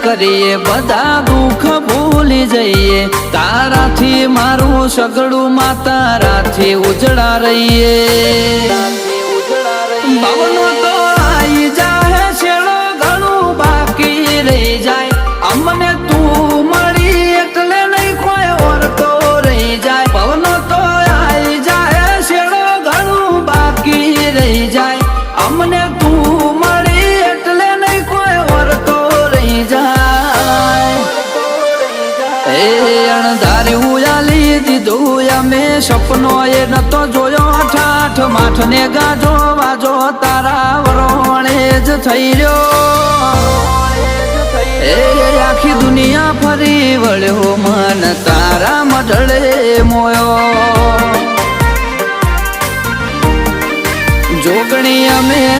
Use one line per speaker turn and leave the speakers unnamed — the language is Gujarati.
કરીએ બધા દુઃખ ભૂલી જઈએ તારાથી મારું સગડું માં તારાથી ઉજળા રહીએ ભાવનો તો આઈ જાહે છેડો ઘણું બાકી રહી જાય અમને તું મળી એટલે નહીં કોઈ ઓર તો રહી જાય ભાવનો તો આઈ જાહે છેડો ઘણું બાકી રહી જાય અમને તું મળી એટલે નહીં કોઈ ઓર તો રહી જાય એ અણધારી ઉયાલી દીધું અમે સપનો એ નતો જોયો ઠાઠ માઠ ને ગાજો વાજો તારા વરોણે જ થઈ રહ્યો એ આખી દુનિયા ફરી વળ્યો મન તારા મઢળે મોયો જોગણી અમે